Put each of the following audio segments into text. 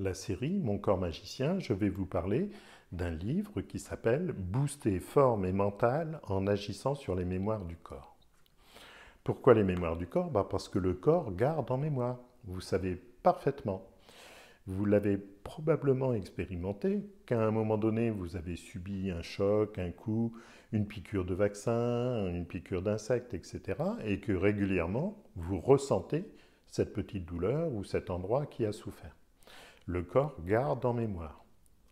la série Mon corps magicien, je vais vous parler d'un livre qui s'appelle « Booster forme et mental en agissant sur les mémoires du corps ». Pourquoi les mémoires du corps? Parce que le corps garde en mémoire. Vous savez parfaitement. Vous l'avez probablement expérimenté qu'à un moment donné, vous avez subi un choc, un coup, une piqûre de vaccin, une piqûre d'insecte, etc. et que régulièrement, vous ressentez cette petite douleur ou cet endroit qui a souffert. Le corps garde en mémoire.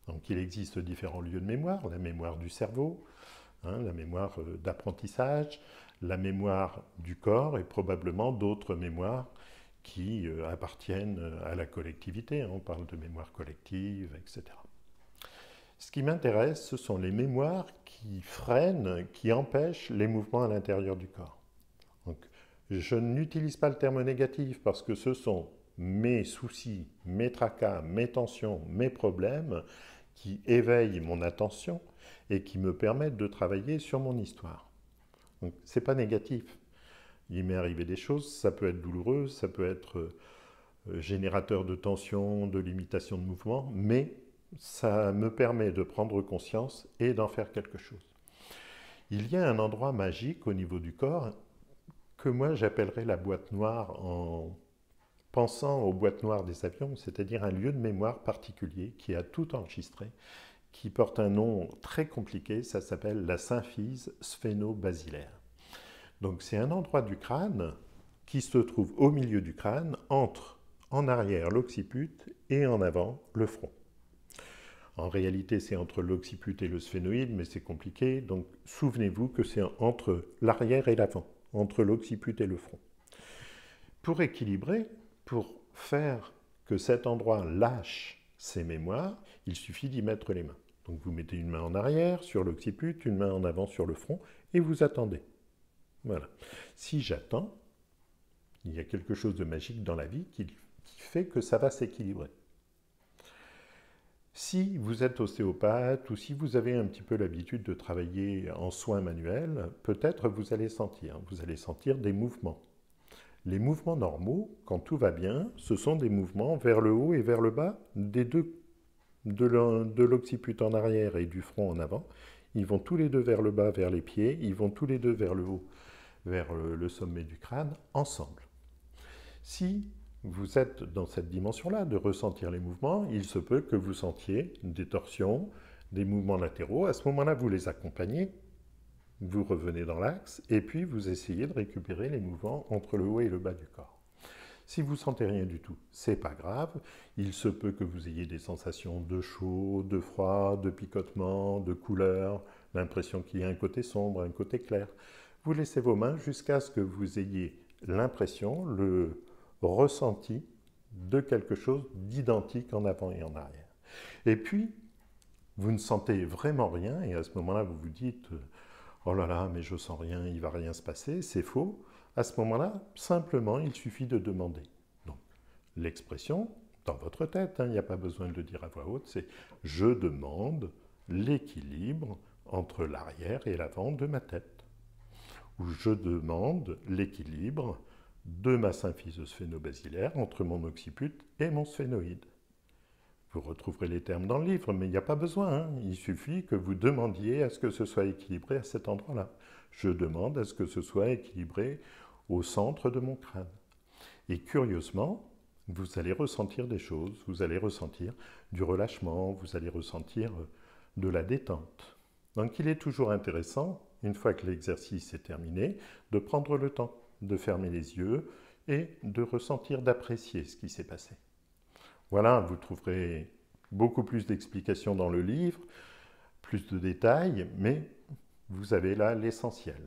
Donc il existe différents lieux de mémoire, la mémoire du cerveau, la mémoire d'apprentissage, la mémoire du corps et probablement d'autres mémoires qui appartiennent à la collectivité. On parle de mémoire collective, etc. Ce qui m'intéresse, ce sont les mémoires qui freinent, qui empêchent les mouvements à l'intérieur du corps. Donc, je n'utilise pas le terme négatif parce que ce sont mes soucis, mes tracas, mes tensions, mes problèmes qui éveillent mon attention et qui me permettent de travailler sur mon histoire. Donc, ce n'est pas négatif. Il m'est arrivé des choses, ça peut être douloureux, ça peut être générateur de tension, de limitation de mouvement, mais ça me permet de prendre conscience et d'en faire quelque chose. Il y a un endroit magique au niveau du corps que moi j'appellerais la boîte noire en pensant aux boîtes noires des avions, c'est-à-dire un lieu de mémoire particulier qui a tout enregistré, qui porte un nom très compliqué, ça s'appelle la symphyse sphéno-basilaire. Donc c'est un endroit du crâne qui se trouve au milieu du crâne, entre en arrière l'occiput et en avant le front. En réalité, c'est entre l'occiput et le sphénoïde, mais c'est compliqué, donc souvenez-vous que c'est entre l'arrière et l'avant, entre l'occiput et le front. Pour équilibrer, pour faire que cet endroit lâche ses mémoires, il suffit d'y mettre les mains. Donc vous mettez une main en arrière sur l'occiput, une main en avant sur le front, et vous attendez. Voilà. Si j'attends, il y a quelque chose de magique dans la vie qui fait que ça va s'équilibrer. Si vous êtes ostéopathe ou si vous avez un petit peu l'habitude de travailler en soins manuels, peut-être vous allez sentir des mouvements. Les mouvements normaux, quand tout va bien, ce sont des mouvements vers le haut et vers le bas des deux, de l'occiput en arrière et du front en avant. Ils vont tous les deux vers le bas, vers les pieds, ils vont tous les deux vers le haut, vers le sommet du crâne, ensemble. Si vous êtes dans cette dimension-là de ressentir les mouvements, il se peut que vous sentiez des torsions, des mouvements latéraux. À ce moment-là, vous les accompagnez, vous revenez dans l'axe, et puis vous essayez de récupérer les mouvements entre le haut et le bas du corps. Si vous ne sentez rien du tout, ce n'est pas grave. Il se peut que vous ayez des sensations de chaud, de froid, de picotement, de couleur, l'impression qu'il y a un côté sombre, un côté clair. Vous laissez vos mains jusqu'à ce que vous ayez l'impression, le ressenti de quelque chose d'identique en avant et en arrière. Et puis, vous ne sentez vraiment rien, et à ce moment-là, vous vous dites « Oh là là, mais je sens rien, il ne va rien se passer », c'est faux. À ce moment-là, simplement, il suffit de demander. Donc, l'expression, dans votre tête, il n'y a pas besoin de le dire à voix haute, c'est « Je demande l'équilibre entre l'arrière et l'avant de ma tête » ou « Je demande l'équilibre de ma symphyse sphéno-basilaire entre mon occiput et mon sphénoïde. » Vous retrouverez les termes dans le livre, mais il n'y a pas besoin. Il suffit que vous demandiez à ce que ce soit équilibré à cet endroit-là. Je demande à ce que ce soit équilibré au centre de mon crâne. Et curieusement, vous allez ressentir des choses. Vous allez ressentir du relâchement, vous allez ressentir de la détente. Donc il est toujours intéressant, une fois que l'exercice est terminé, de prendre le temps de fermer les yeux et de ressentir, d'apprécier ce qui s'est passé. Voilà, vous trouverez beaucoup plus d'explications dans le livre, plus de détails, mais vous avez là l'essentiel.